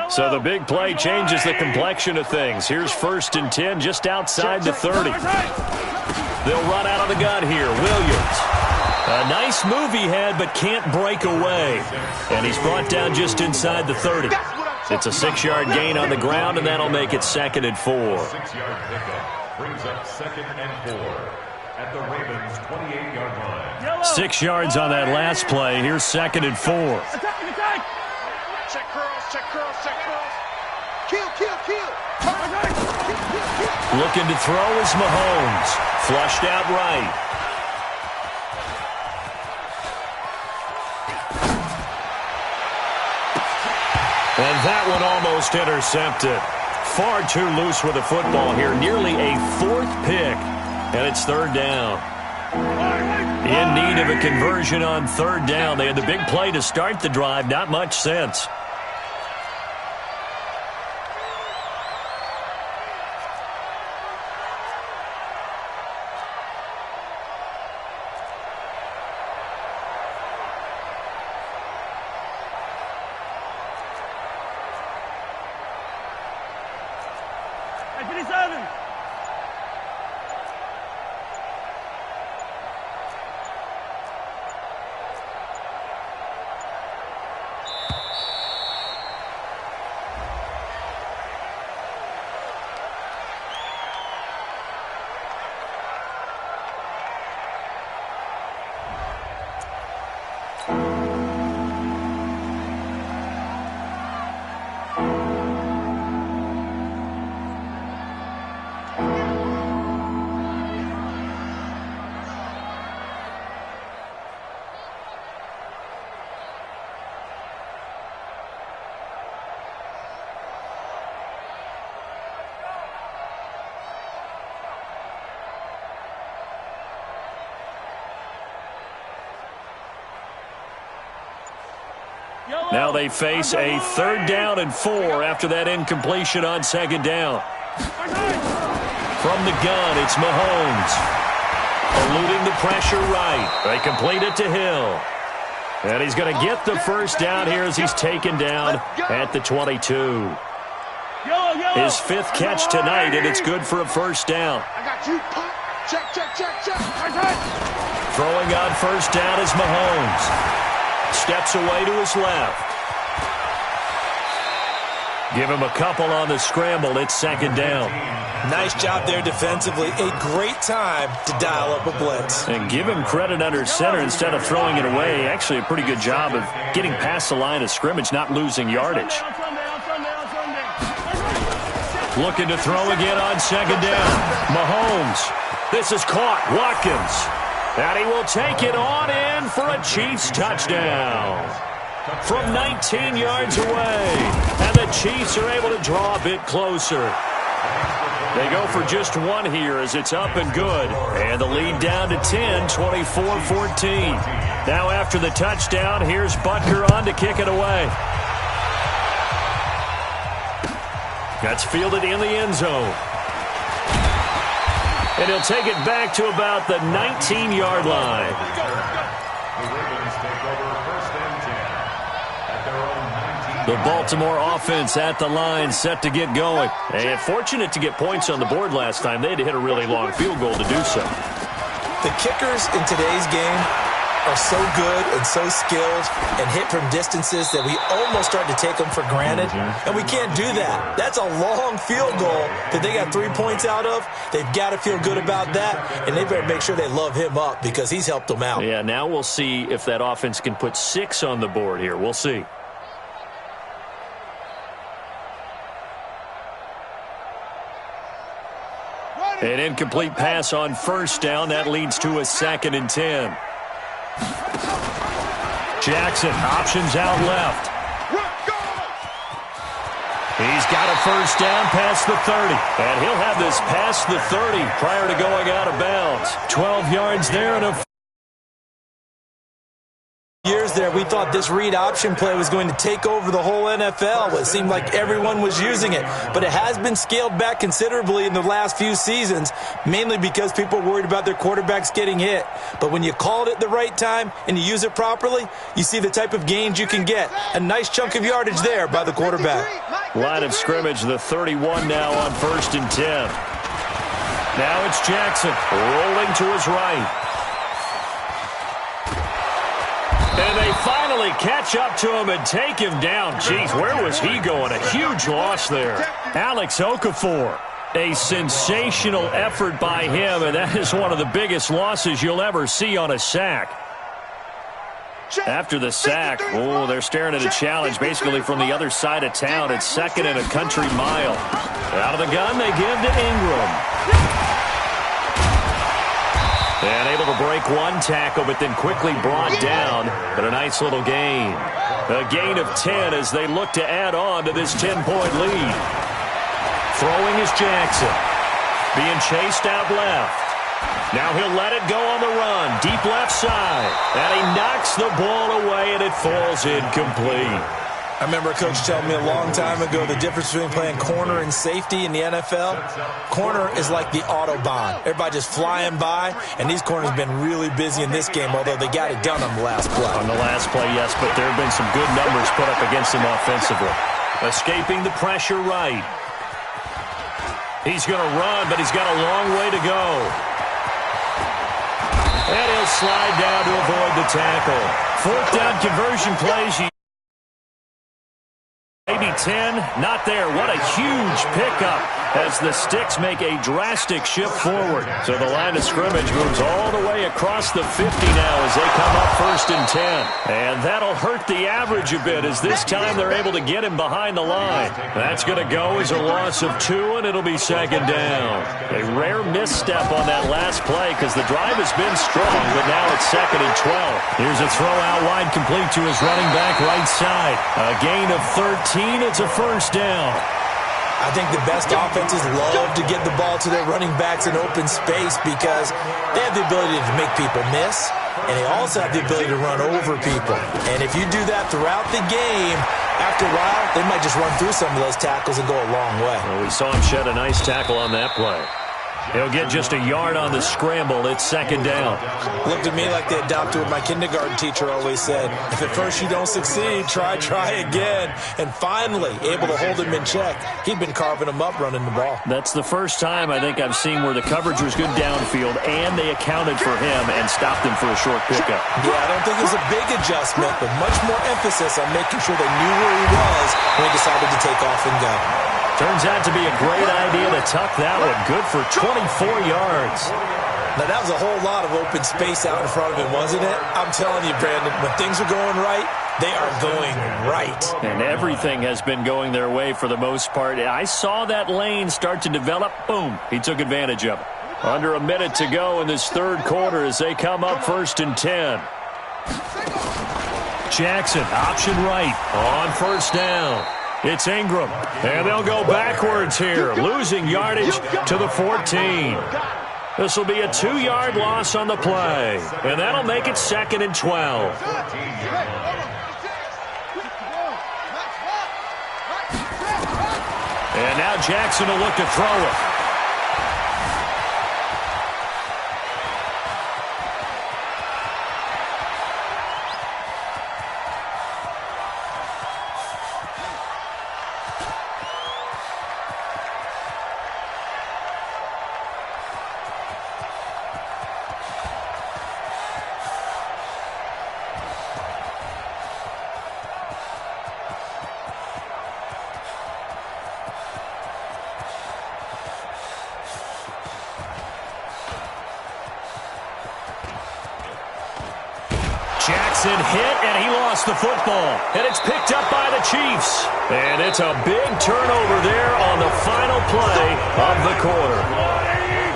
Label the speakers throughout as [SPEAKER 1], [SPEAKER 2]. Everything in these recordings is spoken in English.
[SPEAKER 1] So the big play changes the complexion of things. Here's 1st and 10 just outside the 30. They'll run out of the gun here. Williams. A nice move he had, but can't break away. And he's brought down just inside the 30. It's a 6-yard gain on the ground, and that'll make it 2nd and 4.
[SPEAKER 2] 6-yard pickup brings up 2nd and 4 at the Ravens' 28-yard line.
[SPEAKER 1] 6 yards on that last play. Here's 2nd and 4.
[SPEAKER 3] Check curls, check curls, check curls. Kill, kill, kill.
[SPEAKER 1] Looking to throw is Mahomes. Flushed out right. And that one almost intercepted. Far too loose with the football here. Nearly a 4th pick. And it's 3rd down. In need of a conversion on 3rd down. They had the big play to start the drive. Not much sense. Now they face a 3rd down and 4 after that incompletion on 2nd down. From the gun, it's Mahomes. Eluding the pressure right. They complete it to Hill. And he's going to get the 1st down here as he's taken down at the 22. His 5th catch tonight, and it's good for a 1st down.
[SPEAKER 3] I got you. Check, check, check, check.
[SPEAKER 1] Throwing on 1st down is Mahomes. Steps away to his left. Give him a couple on the scramble. It's 2nd down.
[SPEAKER 4] Nice job there defensively. A great time to dial up a blitz.
[SPEAKER 1] And give him credit under center instead of throwing it away. Actually, a pretty good job of getting past the line of scrimmage, not losing yardage. Looking to throw again on 2nd down. Mahomes. This is caught. Watkins. And he will take it on in for a Chiefs touchdown. From 19 yards away. And the Chiefs are able to draw a bit closer. They go for just one here as it's up and good. And the lead down to 10, 24-14. Now after the touchdown, here's Butker on to kick it away. That's fielded in the end zone. And he'll take it back to about the 19-yard line. The Baltimore offense at the line, set to get going. And fortunate to get points on the board last time. They had to hit a really long field goal to do so.
[SPEAKER 4] The kickers in today's game are so good and so skilled and hit from distances that we almost start to take them for granted. And we can't do that. That's a long field goal that they got 3 points out of. They've got to feel good about that, and they better make sure they love him up because he's helped them out.
[SPEAKER 1] Yeah, now we'll see if that offense can put 6 on the board here. We'll see. An incomplete pass on 1st down. That leads to a 2nd and 10. Jackson options out left. He's got a 1st down past the 30. And he'll have this past the 30 prior to going out of bounds. 12 yards there and a...
[SPEAKER 4] Years there, we thought this read option play was going to take over the whole NFL. It seemed like everyone was using it, but it has been scaled back considerably in the last few seasons, mainly because people are worried about their quarterbacks getting hit. But when you call it at the right time and you use it properly, you see the type of gains you can get. A nice chunk of yardage there by the quarterback.
[SPEAKER 1] Line of scrimmage, the 31 now on 1st and 10. Now it's Jackson rolling to his right. And they finally catch up to him and take him down. Jeez, where was he going? A huge loss there. Alex Okafor. A sensational effort by him, and that is one of the biggest losses you'll ever see on a sack. After the sack, oh, they're staring at a challenge basically from the other side of town. It's 2nd and a country mile. Out of the gun, they give to Ingram. And able to break one tackle, but then quickly brought down. But a nice little gain. A gain of 10 as they look to add on to this 10-point lead. Throwing is Jackson. Being chased out left. Now he'll let it go on the run. Deep left side. And he knocks the ball away, and it falls incomplete.
[SPEAKER 4] I remember a coach telling me a long time ago the difference between playing corner and safety in the NFL. Corner is like the Autobahn. Everybody just flying by, and these corners have been really busy in this game, although they got it done on the last play.
[SPEAKER 1] On the last play, yes, but there have been some good numbers put up against him offensively. Escaping the pressure right. He's going to run, but he's got a long way to go. And he'll slide down to avoid the tackle. 4th down conversion plays. Maybe 10, not there. What a huge pickup as the Sticks make a drastic shift forward. So the line of scrimmage moves all the way across the 50 now as they come up 1st and 10. And that'll hurt the average a bit as this time they're able to get him behind the line. That's going to go as a loss of 2, and it'll be 2nd down. A rare misstep on that last play because the drive has been strong, but now it's 2nd and 12. Here's a throw out wide complete to his running back right side. A gain of 13. It's a 1st down.
[SPEAKER 4] I think the best offenses love to get the ball to their running backs in open space because they have the ability to make people miss, and they also have the ability to run over people. And if you do that throughout the game, after a while, they might just run through some of those tackles and go a long way.
[SPEAKER 1] Well, we saw him shed a nice tackle on that play. He'll get just a yard on the scramble. It's 2nd down.
[SPEAKER 4] Looked at me like they adopted what my kindergarten teacher always said. If at first you don't succeed, try again. And finally, able to hold him in check. He'd been carving him up running the ball.
[SPEAKER 1] That's the first time I think I've seen where the coverage was good downfield and they accounted for him and stopped him for a short pickup.
[SPEAKER 4] Yeah, I don't think it was a big adjustment, but much more emphasis on making sure they knew where he was when he decided to take off and go.
[SPEAKER 1] Turns out to be a great idea to tuck that one. Good for 24 yards.
[SPEAKER 4] Now, that was a whole lot of open space out in front of him, wasn't it? I'm telling you, Brandon, when things are going right, they are going right.
[SPEAKER 1] And everything has been going their way for the most part. I saw that lane start to develop. Boom. He took advantage of it. Under a minute to go in this 3rd quarter as they come up 1st and 10. Jackson, option right on 1st down. It's Ingram, and they'll go backwards here, losing yardage to the 14. This will be a 2-yard loss on the play, and that'll make it 2nd and 12. And now Jackson will look to throw it. Jackson hit, and he lost the football. And it's picked up by the Chiefs. And it's a big turnover there on the final play of the quarter.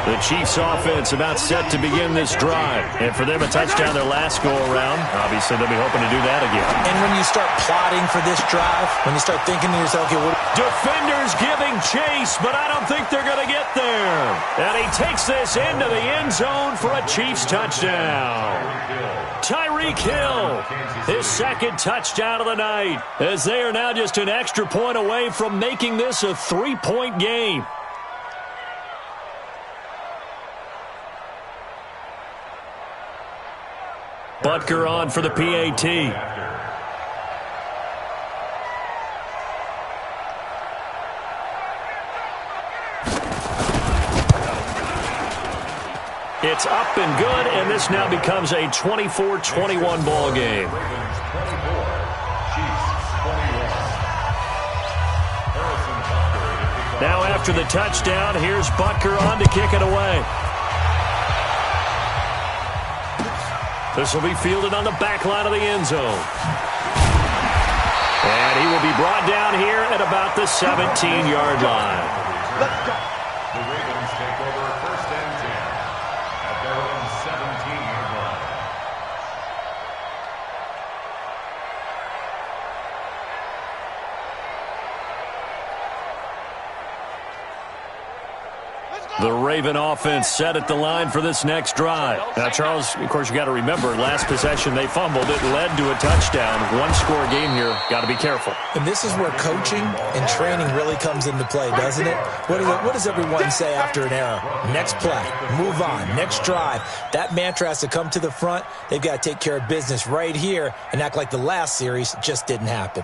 [SPEAKER 1] The Chiefs offense about set to begin this drive. And for them, a touchdown their last go-around. Obviously, they'll be hoping to do that again.
[SPEAKER 4] And when you start plotting for this drive, when you start thinking to yourself, okay, what...
[SPEAKER 1] Defenders giving chase, but I don't think they're going to get there. And he takes this into the end zone for a Chiefs touchdown. Tyree Tyreek Hill, his second touchdown of the night, as they are now just an extra point away from making this a 3-point game. Butker on for the PAT. It's up and good, and this now becomes a 24-21 ball game. Now after the touchdown, here's Butker on to kick it away. This will be fielded on the back line of the end zone. And he will be brought down here at about the 17-yard line.
[SPEAKER 3] Let's go.
[SPEAKER 2] The Ravens take over first and 10 at their own 17-yard line.
[SPEAKER 1] The Raven offense set at the line for this next drive. Now, Charles, of course, you got to remember, last possession they fumbled. It led to a touchdown. One-score game here. Got to be careful.
[SPEAKER 4] And this is where coaching and training really comes into play, doesn't it? What does everyone say after an error? Next play, move on, next drive. That mantra has to come to the front. They've got to take care of business right here and act like the last series just didn't happen.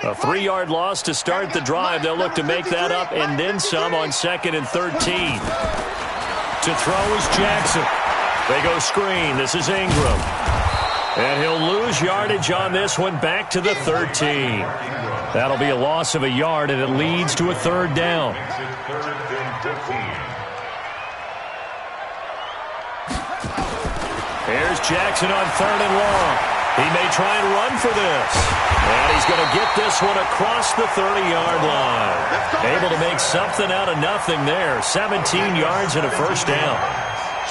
[SPEAKER 1] A 3-yard loss to start the drive. They'll look to make that up and then some on 2nd and 13. To throw is Jackson. They go screen. This is Ingram. And he'll lose yardage on this one back to the 13. That'll be a loss of a yard, and it leads to a 3rd down. Here's Jackson on 3rd and long. He may try and run for this. And he's going to get this one across the 30-yard line. Able to make something out of nothing there. 17 yards and a 1st down.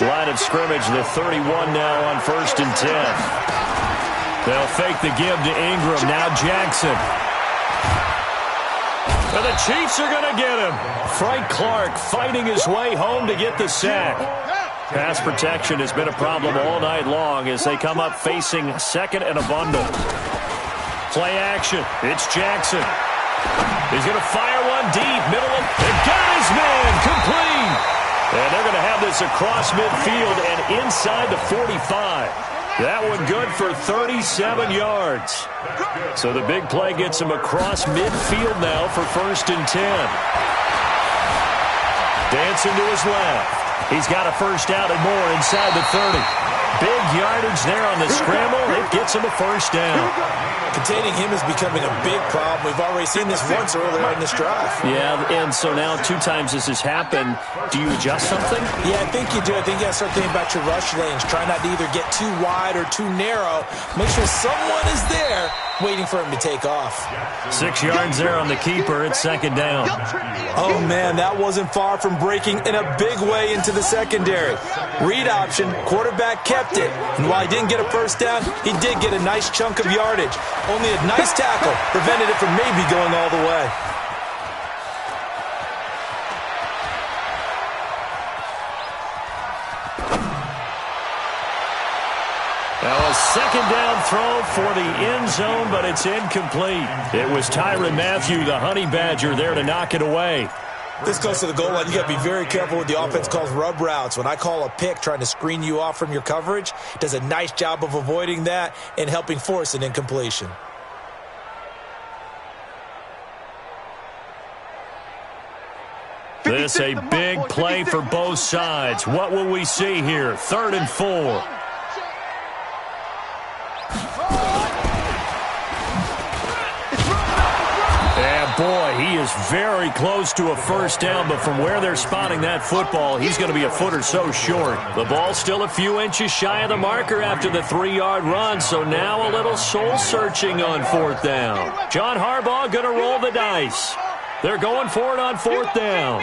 [SPEAKER 1] Line of scrimmage, the 31 now on 1st and 10. They'll fake the give to Ingram. Now Jackson. And the Chiefs are going to get him. Frank Clark fighting his way home to get the sack. Pass protection has been a problem all night long as they come up facing 2nd and a bundle. Play action. It's Jackson. He's going to fire one deep. Middle of and got his man. Complete. And they're going to have this across midfield and inside the 45. That one good for 37 yards. So the big play gets him across midfield now for 1st and 10. Dancing to his left. He's got a 1st out and more inside the 30. Big yardage there on the scramble. It gets him a 1st down.
[SPEAKER 4] Containing him is becoming a big problem. We've already seen this once earlier in this drive.
[SPEAKER 1] Yeah, and so now 2 times this has happened. Do you adjust something?
[SPEAKER 4] Yeah, I think you do. I think you got to start thinking about your rush lanes. Try not to either get too wide or too narrow. Make sure someone is there waiting for him to take off.
[SPEAKER 1] 6 yards there on the keeper. It's 2nd down.
[SPEAKER 4] Oh, man, that wasn't far from breaking in a big way into the secondary. Read option, quarterback kept it. And while he didn't get a 1st down, he did get a nice chunk of yardage. Only a nice tackle prevented it from maybe going all the way.
[SPEAKER 1] Now a 2nd down throw for the end zone, but it's incomplete. It was Tyrann Mathieu, the Honey Badger, there to knock it away.
[SPEAKER 4] This close to the goal line, you got to be very careful with the offense calls rub routes. When I call a pick trying to screen you off from your coverage, does a nice job of avoiding that and helping force an incompletion.
[SPEAKER 1] This a big play for both sides. What will we see here? 3rd and 4. Boy, he is very close to a 1st down, but from where they're spotting that football, he's going to be a foot or so short. The ball still a few inches shy of the marker after the 3-yard run, so now a little soul-searching on 4th down. John Harbaugh going to roll the dice. They're going for it on 4th down.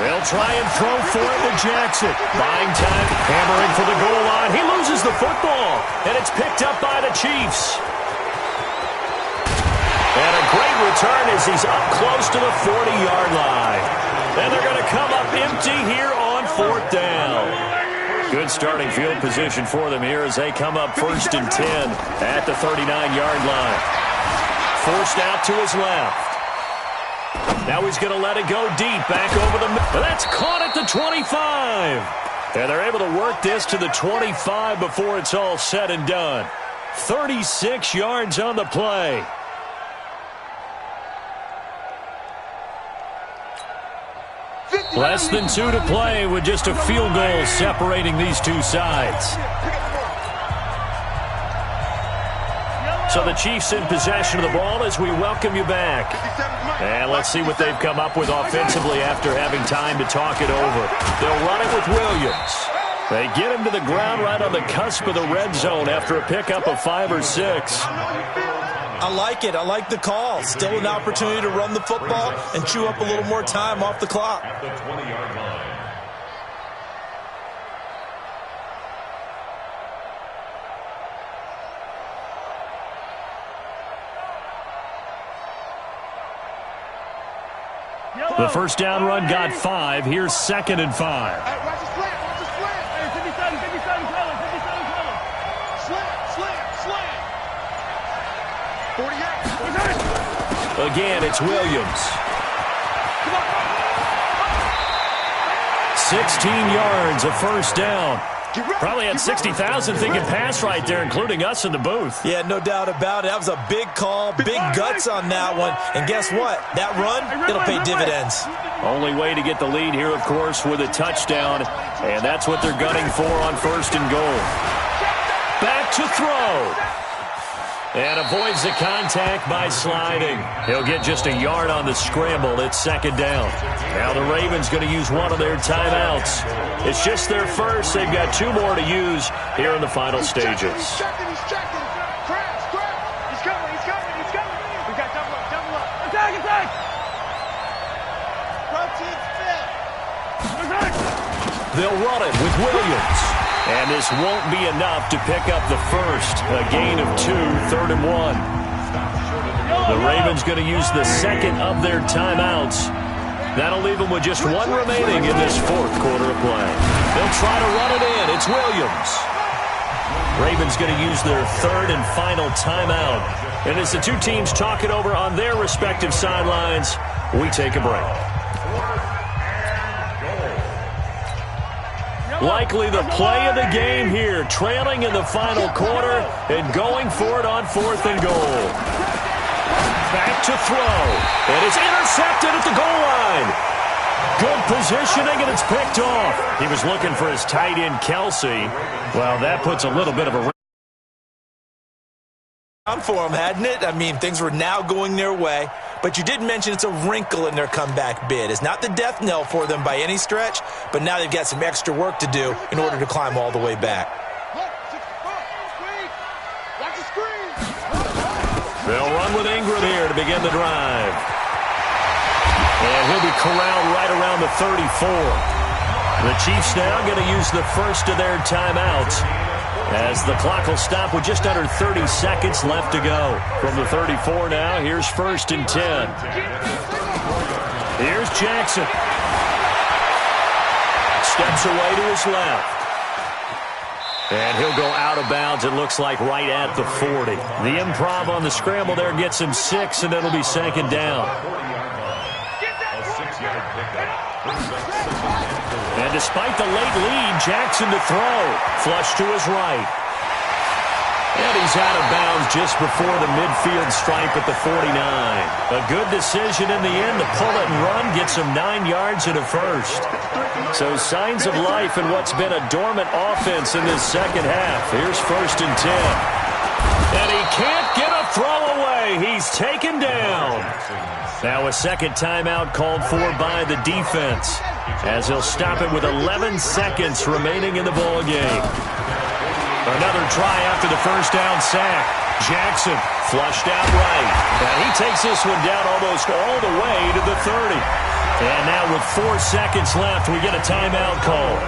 [SPEAKER 1] They'll try and throw for it to Jackson. Buying time, hammering for the goal line. He loses the football, and it's picked up by the Chiefs. And a Great return as he's up close to the 40-yard line. And they're going to come up empty here on 4th down. Good starting field position for them here as they come up 1st and 10 at the 39-yard line. Forced out to his left. Now he's going to let it go deep back over the middle. That's caught at the 25. And they're able to work this to the 25 before it's all said and done. 36 yards on the play. Less than 2 to play with just a field goal separating these two sides. So the Chiefs in possession of the ball as we welcome you back. And let's see what they've come up with offensively after having time to talk it over. They'll run it with Williams. They get him to the ground right on the cusp of the red zone after a pickup of 5 or 6.
[SPEAKER 4] I like it. I like the call. Still an opportunity to run the football and chew up a little more time off the clock.
[SPEAKER 2] At the 20-yard line.
[SPEAKER 1] The first down run got 5. Here's 2nd and 5.
[SPEAKER 3] Hey, watch the slant, watch the slant. Hey, 57, 57, color, 57, color. Slant. 40 yards.
[SPEAKER 1] Again, it's Williams. 16 yards, a first down. Probably had 60,000 thinking pass right there, including us in the booth.
[SPEAKER 4] Yeah, no doubt about it. That was a big call, big guts on that one. And guess what? That run, it'll pay dividends.
[SPEAKER 1] Only way to get the lead here, of course, with a touchdown. And that's what they're gunning for on 1st and goal. Back to throw. And avoids the contact by sliding. He'll get just a yard on the scramble. It's 2nd down. Now the Ravens going to use one of their timeouts. It's just their first. They've got 2 more to use here in the final stages.
[SPEAKER 3] He's checking. Crabs. He's coming. We got double up. Attack.
[SPEAKER 1] They'll run it with Williams. And this won't be enough to pick up the first. A gain of 2, 3rd and 1. The Ravens going to use the 2nd of their timeouts. That'll leave them with just 1 remaining in this 4th quarter of play. They'll try to run it in. It's Williams. Ravens going to use their 3rd and final timeout. And as the two teams talk it over on their respective sidelines, we take a break. Likely the play of the game here, trailing in the final quarter and going for it on 4th and goal. Back to throw. And it's intercepted at the goal line. Good positioning, and it's picked off. He was looking for his tight end, Kelsey. Well, that puts a little bit of a
[SPEAKER 4] For them, hadn't it? I mean, things were now going their way. But you did mention it's a wrinkle in their comeback bid. It's not the death knell for them by any stretch, but now they've got some extra work to do in order to climb all the way back.
[SPEAKER 1] They'll run with Ingram here to begin the drive. And he'll be corralled right around the 34. The Chiefs now going to use the first of their timeouts, as the clock will stop with just under 30 seconds left to go. From the 34 now, here's 1st and 10. Here's Jackson. Steps away to his left. And he'll go out of bounds, it looks like, right at the 40. The improv on the scramble there gets him 6, and it'll be 2nd down. And despite the late lead, Jackson to throw. Flush to his right. And he's out of bounds just before the midfield stripe at the 49. A good decision in the end to pull it and run, gets him 9 yards and a first. So signs of life in what's been a dormant offense in this second half. Here's 1st and 10. And he can't get a throw away. He's taken down. Now a second timeout called for by the defense, as he'll stop it with 11 seconds remaining in the ball game. Another try after the first down sack. Jackson flushed out right. And he takes this one down almost all the way to the 30. And now with 4 seconds left, we get a timeout call.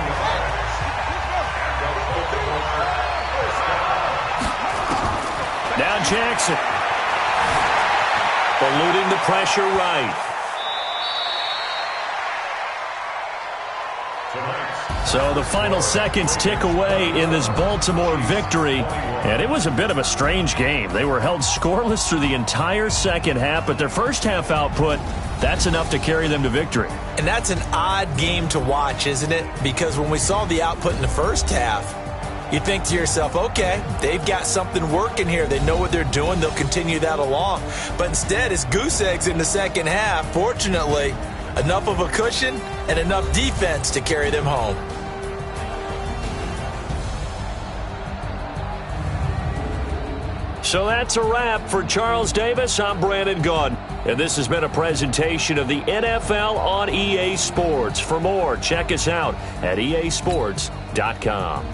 [SPEAKER 1] Now Jackson. eluding the pressure right. So the final seconds tick away in this Baltimore victory, and it was a bit of a strange game. They were held scoreless through the entire second half, but their first half output, that's enough to carry them to victory.
[SPEAKER 4] And that's an odd game to watch, isn't it? Because when we saw the output in the first half, you think to yourself, okay, they've got something working here. They know what they're doing. They'll continue that along. But instead, it's goose eggs in the second half. Fortunately, enough of a cushion and enough defense to carry them home.
[SPEAKER 1] So that's a wrap for Charles Davis. I'm Brandon Gaudin, and this has been a presentation of the NFL on EA Sports. For more, check us out at easports.com.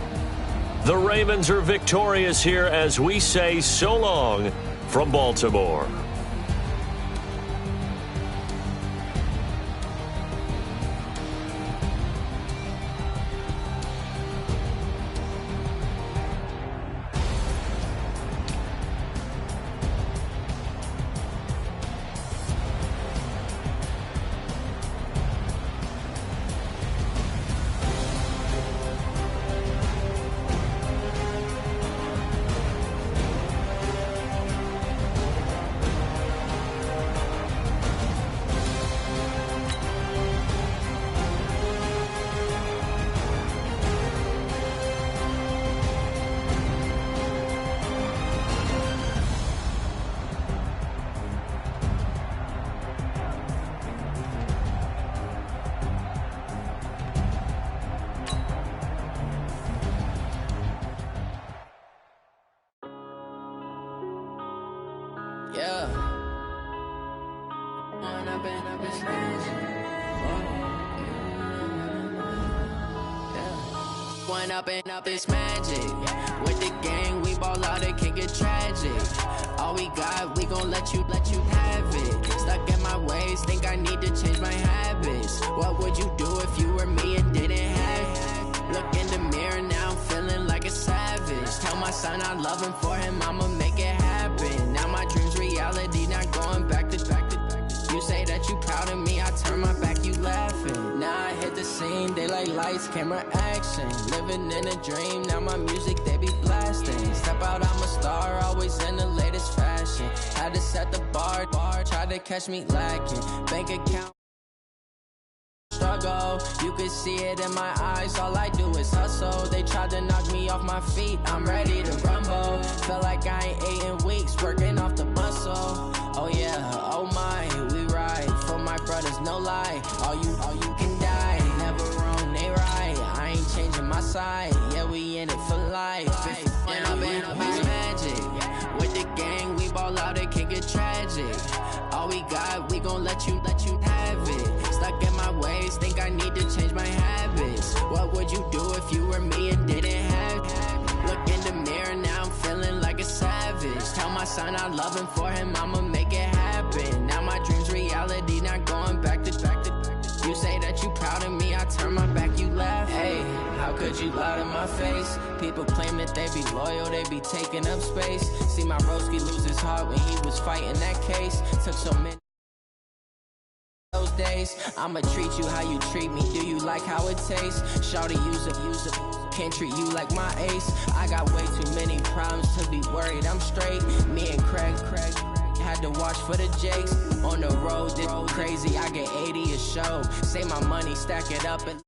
[SPEAKER 1] The Ravens are victorious here as we say so long from Baltimore.
[SPEAKER 5] Yeah. One up and up is magic. With the gang, we ball out, it can get tragic. All we got, we gon' let you have it. Stuck in my ways, think I need to change my habits. What would you do if you were me and didn't have it? Look in the mirror, now I'm feeling like a savage. Tell my son I love him, for him I'ma make it happen. Now my dream's reality, not going back to. You say that you proud of me, I turn my back, you laughing. Now I hit the scene, they like lights, camera, action. Living in a dream, now my music, they be blasting. Step out, I'm a star, always in the latest fashion. Had to set the bar, tried to catch me lacking. Bank account struggle, you could see it in my eyes, all I do is hustle. They tried to knock me off my feet, I'm ready to rumble. Feel like I ain't ate in weeks, working off the muscle. Oh yeah, oh my, we ride for my brothers, no lie. All you can die, never wrong, they right. I ain't changing my side, yeah, we in it for life. When I been up is magic, with the gang, we ball out, it can get tragic. All we got, we gon' let you have it. Stuck in my ways, think I need to change my habits. What would you do if you were me and didn't have it? Look in the mirror, now I'm feeling like a savage. Tell my son I love him, for him I'ma make it happen. Now my dream's reality, not going back to. You say that you proud of me, I turn my back, you laugh. Hey, how could you lie to my face? People claim that they be loyal, they be taking up space. See my broski lose his heart when he was fighting that case. Took so many those days. I'ma treat you how you treat me. Do you like how it tastes? Shawty, use it. Can't treat you like my ace. I got way too many problems to be worried. I'm straight. Me and Craig had to watch for the Jakes. On the road, did crazy. I get 80 a show. Say my money, stack it up and